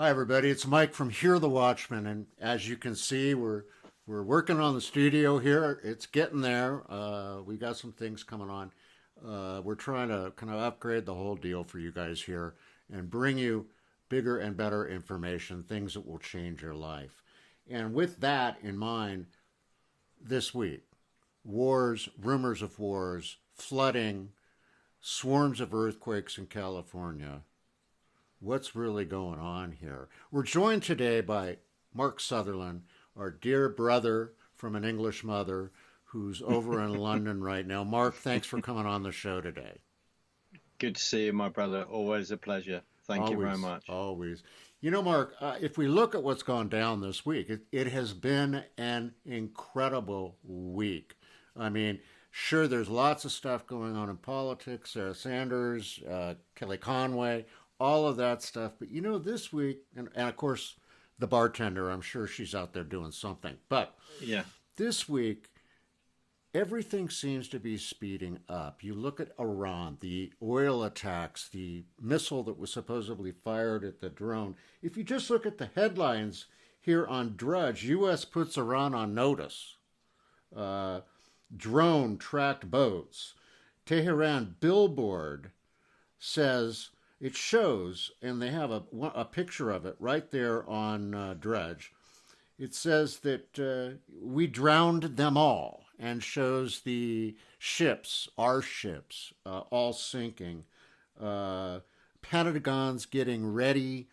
Hi, everybody. It's Mike from Hear the Watchmen, and as you can see, we're working on the studio here. It's getting there. We got some things coming on. We're trying to kind of upgrade the whole deal for you guys here and bring you bigger and better information, things that will change your life. And with that in mind, this week, wars, rumors of wars, flooding, swarms of earthquakes in California. What's really going on here? We're joined today by Mark Sutherland, our dear brother from an English mother who's over in London right now. Mark, thanks for coming on the show today. Good to see you, my brother. Always a pleasure. Thank you very Always, much. always. You know, Mark, if we look at what's gone down this week, it has been an incredible week. I mean, sure, there's lots of stuff going on in politics. Sarah Sanders, Kelly Conway, all of that stuff. But you know, this week, and of course, the bartender, I'm sure she's out there doing something. But Yeah. this week, everything seems to be speeding up. You look at Iran, the oil attacks, the missile that was supposedly fired at the drone. If you just look at the headlines here on Drudge, U.S. puts Iran on notice. Uh, Drone tracked boats. Tehran billboard says it shows, and they have a picture of it right there on Drudge. It says that we drowned them all, and shows the ships, our ships, all sinking. Pentagon's getting ready.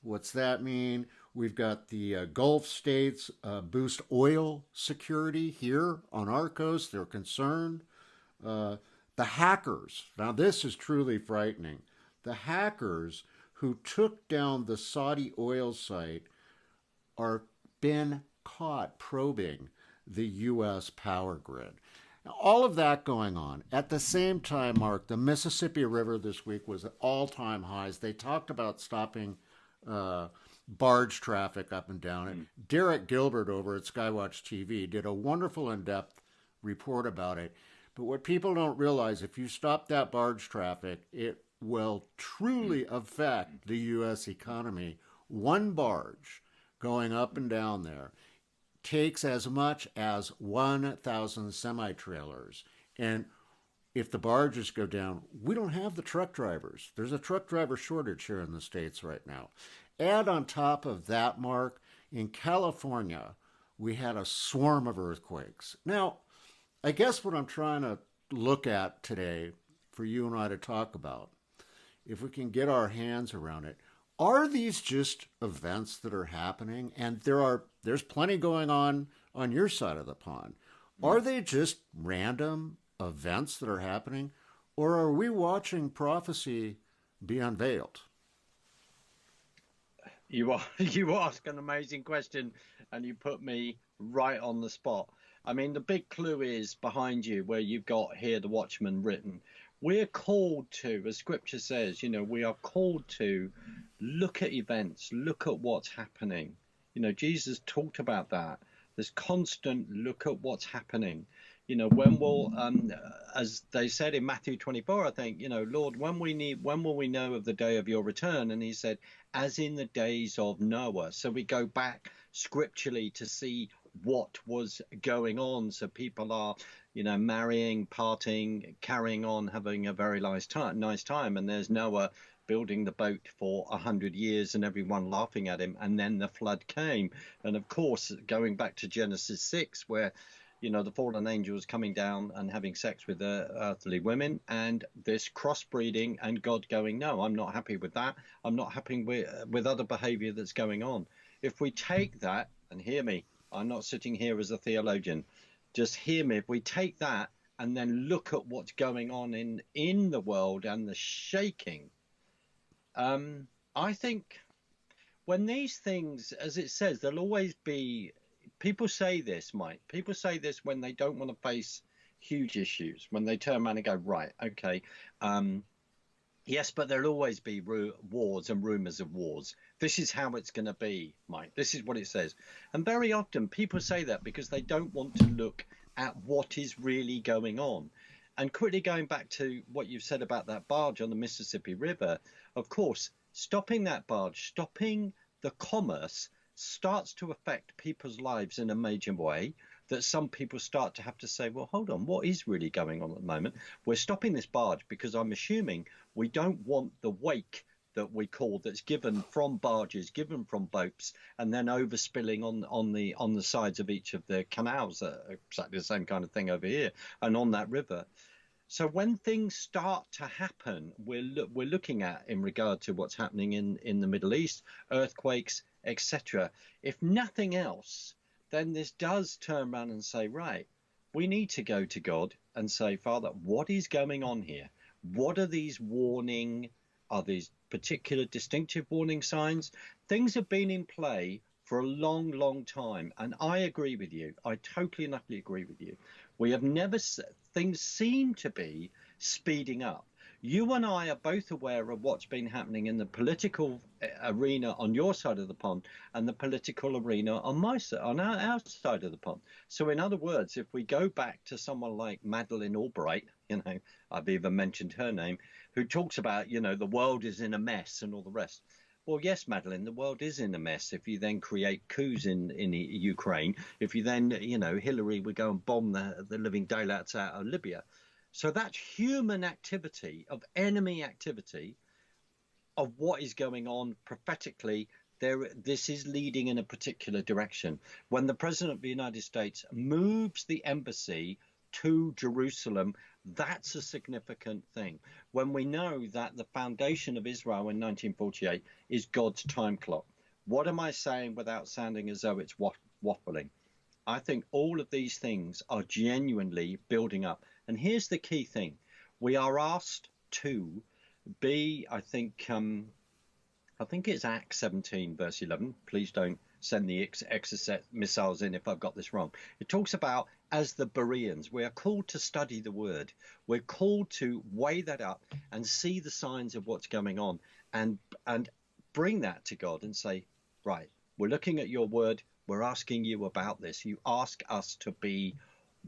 What's that mean? We've got the Gulf states boost oil security here on our coast. They're concerned. Uh, the hackers. Now, this is truly frightening. The hackers who took down the Saudi oil site are been caught probing the U.S. power grid. Now, all of that going on. At the same time, Mark, the Mississippi River this week was at all-time highs. They talked about stopping barge traffic up and down it. Derek Gilbert over at Skywatch TV did a wonderful in-depth report about it. But what people don't realize, if you stop that barge traffic, it will truly affect the U.S. economy. One barge going up and down there takes as much as 1,000 semi trailers. And if the barges go down, we don't have the truck drivers. There's a truck driver shortage here in the States right now. Add on top of that, Mark, in California, we had a swarm of earthquakes. Now, I guess what I'm trying to look at today for you and I to talk about, if we can get our hands around it, are these just events that are happening? And there's plenty going on your side of the pond. Are they just random events that are happening, or are we watching prophecy be unveiled? You ask an amazing question, and you put me right on the spot. I mean, the big clue is behind you, where you've got here the Watchman written. We're called to, as Scripture says, we are called to look at events, look at what's happening. Jesus talked about that. There's constant look at what's happening. When will, as they said in Matthew 24, I think, Lord, when will we know of the day of your return? And he said, as in the days of Noah. So we go back scripturally to see what was going on. So people are, marrying, partying, carrying on, having a very nice time. And there's Noah building the boat for 100 years and everyone laughing at him. And then the flood came. And of course, going back to Genesis 6, where the fallen angels coming down and having sex with the earthly women, and this crossbreeding, and God going, no, I'm not happy with that. I'm not happy with other behavior that's going on. If we take that, and hear me, I'm not sitting here as a theologian, just hear me. If we take that and then look at what's going on in the world and the shaking, I think when these things, as it says, there'll always be, people say this, Mike, people say this when they don't want to face huge issues, when they turn around and go, right, okay, yes, but there'll always be wars and rumors of wars. This is how it's going to be, Mike. This is what it says. And very often people say that because they don't want to look at what is really going on. And quickly going back to what you've said about that barge on the Mississippi River, of course, stopping that barge, stopping the commerce starts to affect people's lives in a major way, that some people start to have to say, well, hold on, what is really going on at the moment? We're stopping this barge because I'm assuming we don't want the wake that we call, that's given from barges, given from boats, and then overspilling on the sides of each of the canals. Exactly the same kind of thing over here and on that river. So when things start to happen, we're looking at, in regard to what's happening in the Middle East, earthquakes, etc. If nothing else, then this does turn around and say, right, we need to go to God and say, Father, what is going on here? What are these are these particular distinctive warning signs? Things have been in play for a long, long time. And I agree with you. I totally and utterly agree with you. We have never, things seem to be speeding up. You and I are both aware of what's been happening in the political arena on your side of the pond and the political arena on my side, on our side of the pond. So in other words, if we go back to someone like Madeleine Albright, I've even mentioned her name, who talks about, the world is in a mess and all the rest. Well, yes, Madeleine, the world is in a mess. If you then create coups in Ukraine, if you then, Hillary would go and bomb the living daylights out of Libya. So that's human activity, of enemy activity, of what is going on prophetically. This is leading in a particular direction. When the President of the United States moves the embassy to Jerusalem, that's a significant thing. When we know that the foundation of Israel in 1948 is God's time clock. What am I saying without sounding as though it's waffling? I think all of these things are genuinely building up. And here's the key thing. We are asked to be, I think it's Acts 17, verse 11. Please don't send the Exocet missiles in if I've got this wrong. It talks about, as the Bereans, we are called to study the word. We're called to weigh that up and see the signs of what's going on and bring that to God and say, right, we're looking at your word. We're asking you about this. You ask us to be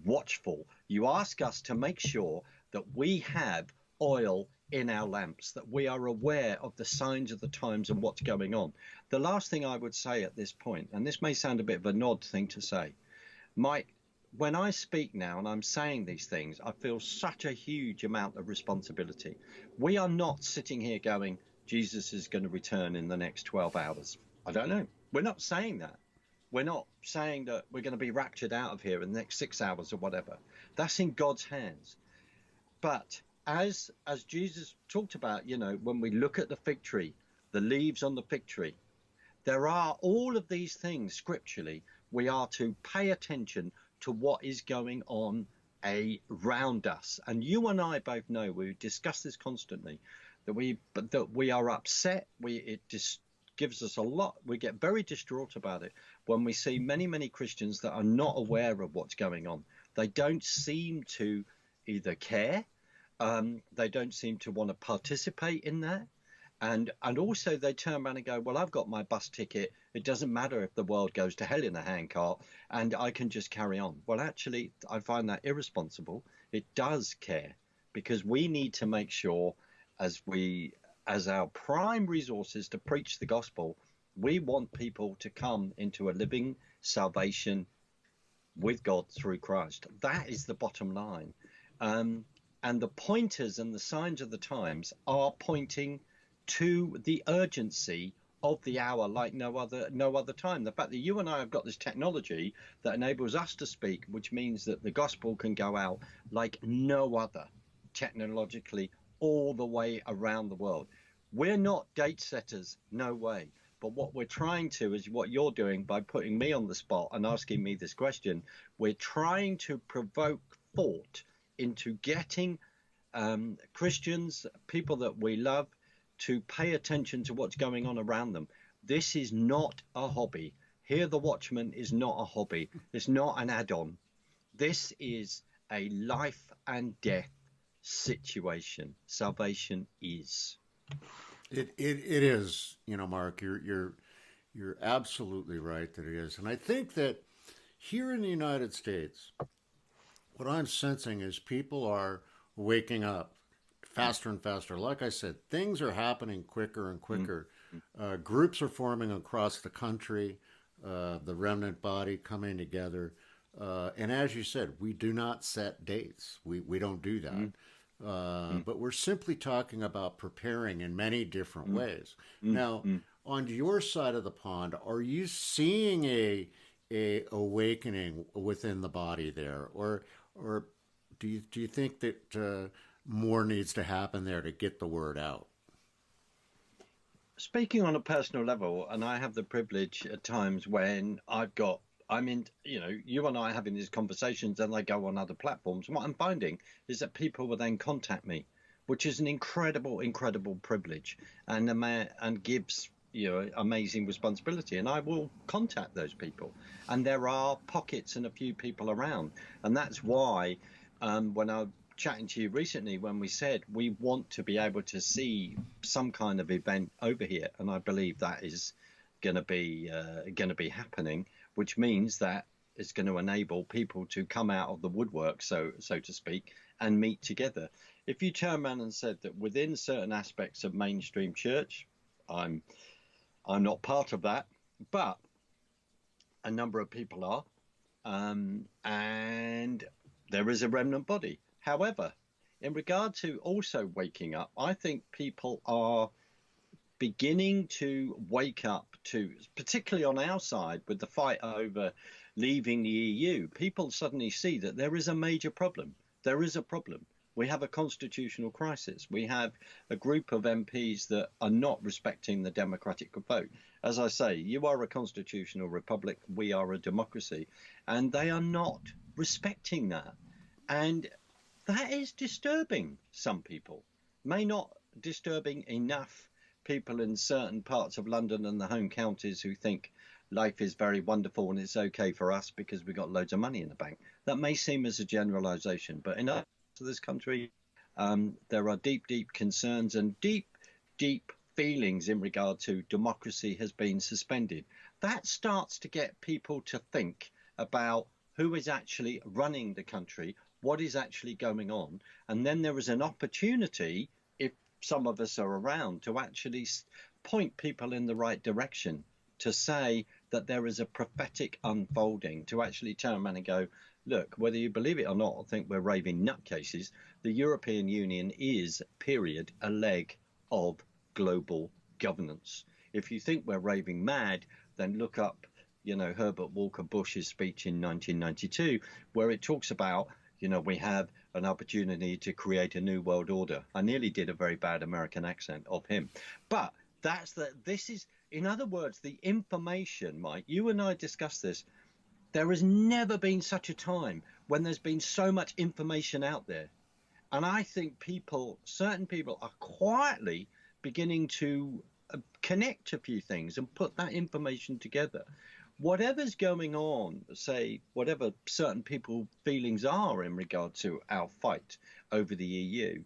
watchful. You ask us to make sure that we have oil in our lamps, that we are aware of the signs of the times and what's going on. The last thing I would say at this point, and this may sound a bit of an odd thing to say, Mike, when I speak now and I'm saying these things, I feel such a huge amount of responsibility. We are not sitting here going, Jesus is going to return in the next 12 hours. I don't know. We're not saying that. We're not saying that we're going to be raptured out of here in the next 6 hours or whatever. That's in God's hands. But as Jesus talked about, when we look at the fig tree, the leaves on the fig tree, there are all of these things scripturally. We are to pay attention to what is going on around us. And you and I both know, we discuss this constantly, that we are upset. It gives us a lot. We get very distraught about it when we see many, many Christians that are not aware of what's going on. They don't seem to either care. They don't seem to want to participate in that. And also they turn around and go, well, I've got my bus ticket. It doesn't matter if the world goes to hell in a handcart and I can just carry on. Well, actually, I find that irresponsible. It does care, because we need to make sure, as our prime resources to preach the gospel, we want people to come into a living salvation with God through Christ. That is the bottom line. And the pointers and the signs of the times are pointing to the urgency of the hour like no other time. The fact that you and I have got this technology that enables us to speak, which means that the gospel can go out like no other technologically all the way around the world. We're not date setters, no way. But what we're trying to is what you're doing by putting me on the spot and asking me this question. We're trying to provoke thought into getting Christians, people that we love, to pay attention to what's going on around them. This is not a hobby. Here, the Watchman is not a hobby. It's not an add-on. This is a life and death situation. Salvation is. It is, Mark. You're absolutely right that it is, and I think that here in the United States, what I'm sensing is people are waking up faster and faster. Like I said, things are happening quicker and quicker. Groups are forming across the country, the remnant body coming together. And as you said, we do not set dates. We don't do that. mm, mm, But we're simply talking about preparing in many different mm, ways. mm, Now, mm. on your side of the pond, are you seeing a awakening within the body there, or do you think that more needs to happen there to get the word out? Speaking on a personal level, and I have the privilege at times when I'm in, you and I are having these conversations and I go on other platforms. And what I'm finding is that people will then contact me, which is an incredible, incredible privilege and gives, amazing responsibility. And I will contact those people. And there are pockets and a few people around. And that's why when I chatting to you recently when we said we want to be able to see some kind of event over here, and I believe that is going to be happening, which means that it's going to enable people to come out of the woodwork, so to speak, and meet together. If you turn around and said that within certain aspects of mainstream church, I'm I'm not part of that, but a number of people are, and there is a remnant body. However, in regard to also waking up, I think people are beginning to wake up to, particularly on our side with the fight over leaving the EU, people suddenly see that there is a major problem. There is a problem. We have a constitutional crisis. We have a group of MPs that are not respecting the democratic vote. As I say, you are a constitutional republic, we are a democracy, and they are not respecting that. And that is disturbing some people. May not disturbing enough people in certain parts of London and the home counties who think life is very wonderful and it's okay for us because we've got loads of money in the bank. That may seem as a generalization, but in other parts of this country, there are deep, deep concerns and deep, deep feelings in regard to democracy has been suspended. That starts to get people to think about who is actually running the country, what is actually going on, and then there is an opportunity, if some of us are around, to actually point people in the right direction, to say that there is a prophetic unfolding, to actually turn around and go, look, whether you believe it or not, I think we're raving nutcases. The European Union is, period, a leg of global governance. If you think we're raving mad, then look up, Herbert Walker Bush's speech in 1992, where it talks about, we have an opportunity to create a new world order. I nearly did a very bad American accent of him. But this is, in other words, the information, Mike, you and I discussed this. There has never been such a time when there's been so much information out there. And I think certain people are quietly beginning to connect a few things and put that information together. Whatever's going on, say, whatever certain people's feelings are in regard to our fight over the EU,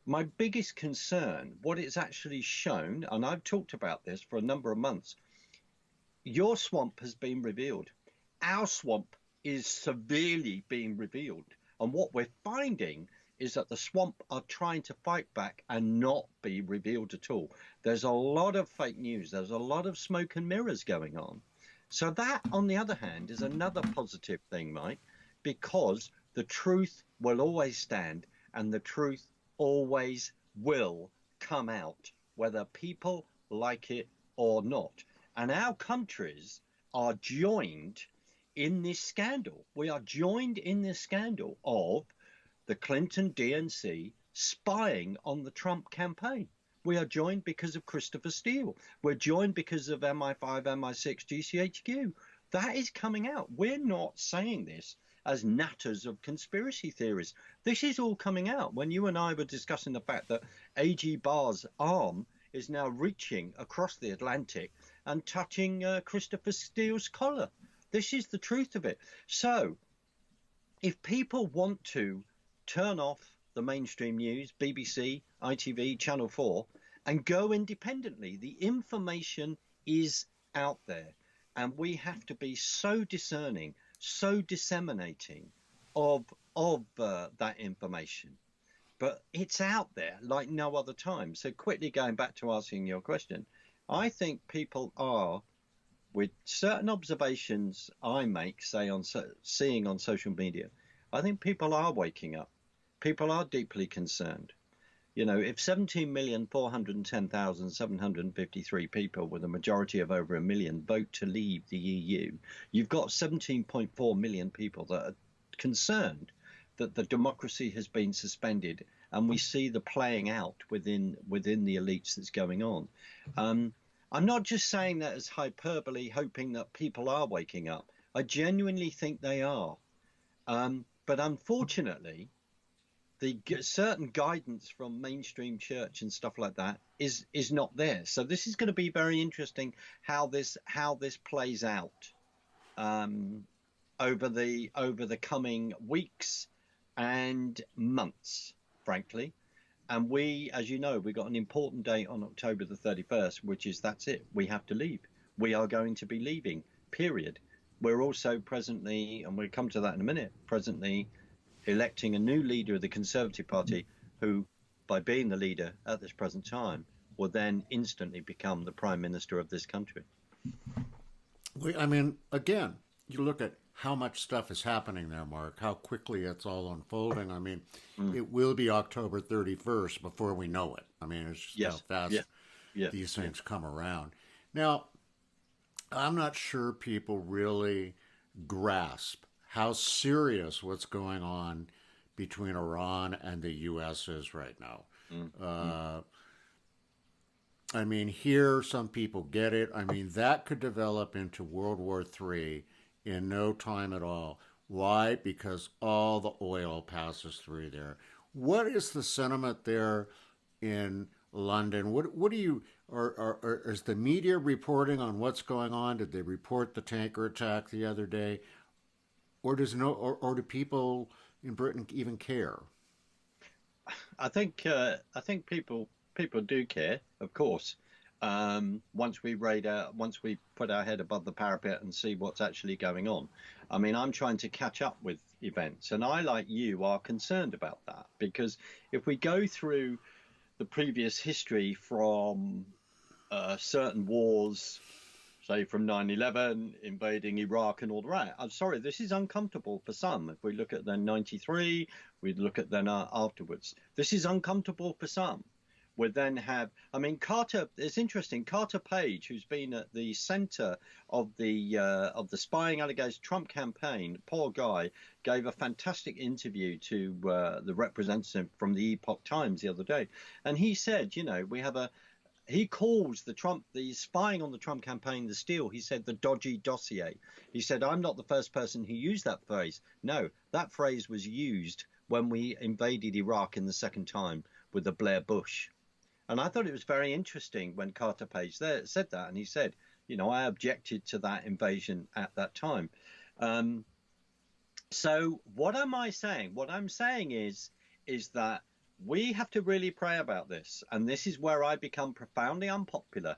my biggest concern, what it's actually shown, and I've talked about this for a number of months, your swamp has been revealed. Our swamp is severely being revealed. And what we're finding is that the swamp are trying to fight back and not be revealed at all. There's a lot of fake news. There's a lot of smoke and mirrors going on. So that, on the other hand, is another positive thing, Mike, because the truth will always stand and the truth always will come out, whether people like it or not. And our countries are joined in this scandal. We are joined in this scandal of the Clinton DNC spying on the Trump campaign. We are joined because of Christopher Steele. We're joined because of MI5, MI6, GCHQ. That is coming out. We're not saying this as natters of conspiracy theories. This is all coming out. When you and I were discussing the fact that AG Barr's arm is now reaching across the Atlantic and touching Christopher Steele's collar. This is the truth of it. So if people want to turn off the mainstream news, BBC, ITV, Channel 4, and go independently, the information is out there. And we have to be so discerning, so disseminating of that information. But it's out there like no other time. So quickly going back to asking your question, I think people are, with certain observations I make, say seeing on social media, I think people are waking up. People are deeply concerned. You know, if 17,410,753 people, with a majority of over a million, vote to leave the EU, you've got 17.4 million people that are concerned that the democracy has been suspended, and we see the playing out within the elites that's going on. I'm not just saying that as hyperbole, hoping that people are waking up. I genuinely think they are. But unfortunately, the certain guidance from mainstream church and stuff like that is not there. So this is going to be very interesting how this plays out over the coming weeks and months, frankly. And we, as you know, we've got an important date on October the 31st, which is that's it. We have to leave. We are going to be leaving, period. We're also presently, and we'll come to that in a minute, presently electing a new leader of the Conservative Party who, by being the leader at this present time, will then instantly become the Prime Minister of this country. I mean, again, you look at how much stuff is happening there, Mark, how quickly it's all unfolding. I mean, it will be October 31st before we know it. I mean, it's just how fast these things come around. Now, I'm not sure people really grasp how serious what's going on between Iran and the U.S. is right now. I mean, here, some people get it. I mean, that could develop into World War III in no time at all. Why? Because all the oil passes through there. What is the sentiment there in London? What do you, is the media reporting on what's going on? Did they report the tanker attack the other day? Or do people in Britain even care? I think people do care, of course. Once we put our head above the parapet and see what's actually going on. I mean, I'm trying to catch up with events, and I, like you, are concerned about that, because if we go through the previous history from certain wars, say from 9/11, invading Iraq and all that. I'm sorry, this is uncomfortable for some. If we look at then 93, we look at then afterwards. This is uncomfortable for some. We then have, I mean, Carter, it's interesting, Carter Page, who's been at the center of the spying allegations Trump campaign, poor guy, gave a fantastic interview to the representative from the Epoch Times the other day. And he said, you know, he calls the spying on the Trump campaign, the steal. He said the dodgy dossier. He said, I'm not the first person who used that phrase. No, that phrase was used when we invaded Iraq in the second time with the Blair Bush. And I thought it was very interesting when Carter Page said that. And he said, you know, I objected to that invasion at that time. So what am I saying? What I'm saying is that we have to really pray about this. And this is where I become profoundly unpopular,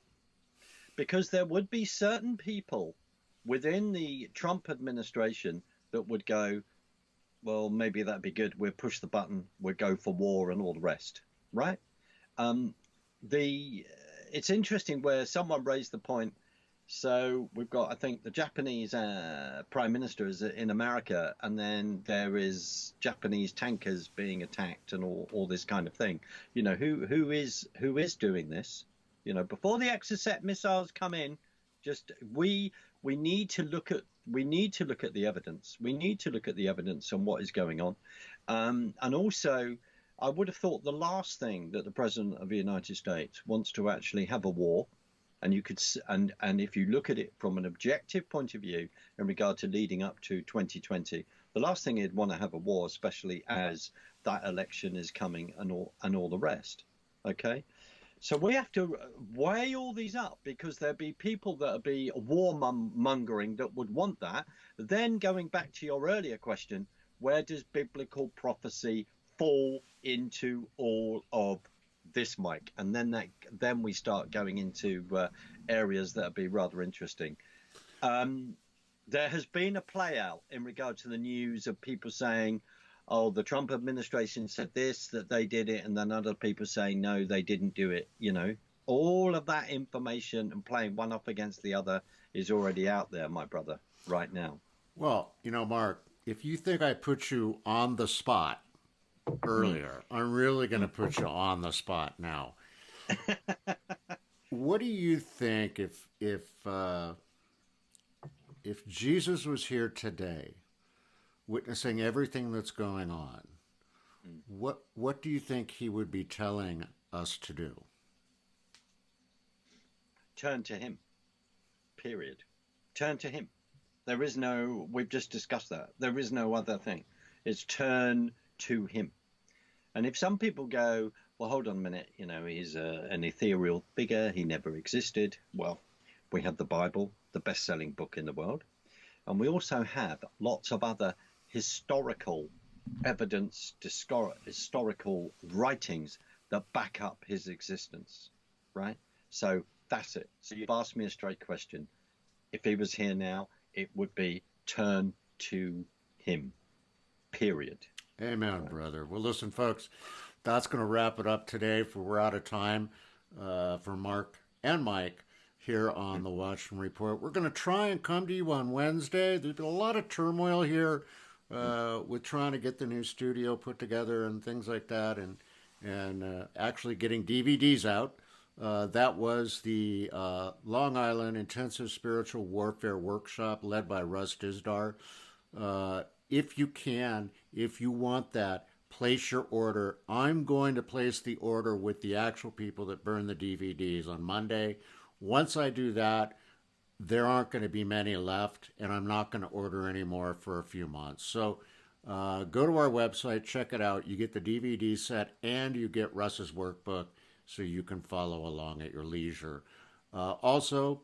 because there would be certain people within the Trump administration that would go, well, maybe that'd be good. We'll push the button. We'll go for war and all the rest. Right. It's interesting where someone raised the point. So we've got, I think, the Japanese prime minister is in America, and then there is Japanese tankers being attacked and all this kind of thing. You know, who is doing this? You know, before the Exocet missiles come in, just we need to look at the evidence. We need to look at the evidence on what is going on, and also, I would have thought the last thing that the President of the United States wants to actually have a war. And you could, and if you look at it from an objective point of view in regard to leading up to 2020, the last thing he'd want to have a war, especially as that election is coming and all the rest. Okay, so we have to weigh all these up, because there'd be people that'd be warmongering that would want that. Then going back to your earlier question, where does biblical prophecy fall into all of this, Mike? And then we start going into areas that would be rather interesting. There has been a play out in regard to the news of people saying, oh, the Trump administration said this, that they did it, and then other people saying, no, they didn't do it. You know, All of that information and playing one off against the other is already out there, my brother, right now. Well, Mark, if you think I put you on the spot Mm. earlier, I'm really going to put you on the spot now. What do you think if Jesus was here today, witnessing everything that's going on? What do you think he would be telling us to do? Turn to him, period. Turn to him. There is no, we've just discussed that. There is no other thing. It's turn to him. And if some people go, well, hold on a minute, he's an ethereal figure, he never existed. Well, we have the Bible, the best selling book in the world. And we also have lots of other historical evidence, historical writings that back up his existence, right? So that's it. So you've asked me a straight question. If he was here now, it would be turn to him, period. Amen, Right. brother. Well, listen, folks, that's going to wrap it up today, for we're out of time for Mark and Mike here on the Watchman Report. We're going to try and come to you on Wednesday. There's been a lot of turmoil here with trying to get the new studio put together and things like that, and actually getting DVDs out. That was the Long Island Intensive Spiritual Warfare Workshop led by Russ Dizdar. If you can, if you want that, place your order. I'm going to place the order with the actual people that burn the DVDs on Monday. Once I do that, there aren't going to be many left, and I'm not going to order any more for a few months. So go to our website, check it out. You get the DVD set and you get Russ's workbook so you can follow along at your leisure. Also,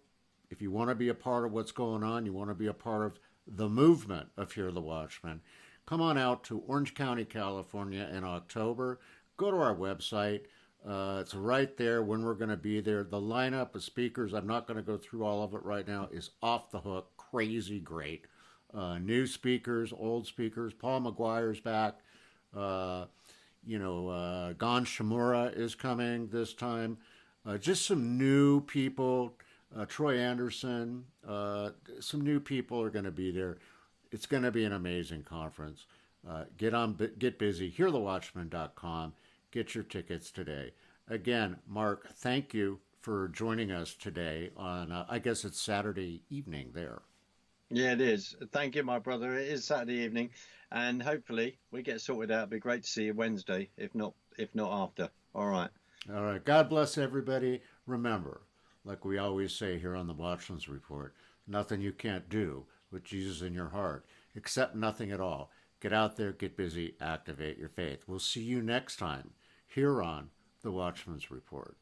if you want to be a part of what's going on, you want to be a part of the movement of Hear the Watchman, come on out to Orange County, California in October. Go to our website. It's right there when we're going to be there. The lineup of speakers, I'm not going to go through all of it right now, is off the hook, crazy great. New speakers, old speakers. Paul McGuire's back. Gon Shimura is coming this time. Just some new people. Troy Anderson. Some new people are going to be there. It's going to be an amazing conference. Get busy. HearTheWatchman.com. Get your tickets today. Again, Mark, thank you for joining us today on, I guess it's Saturday evening there. Yeah, it is. Thank you, my brother. It is Saturday evening, and hopefully we get sorted out. It'd be great to see you Wednesday, if not after. All right. All right. God bless everybody. Remember, like we always say here on the Watchman's Report, nothing you can't do with Jesus in your heart, except nothing at all. Get out there, get busy, activate your faith. We'll see you next time here on the Watchman's Report.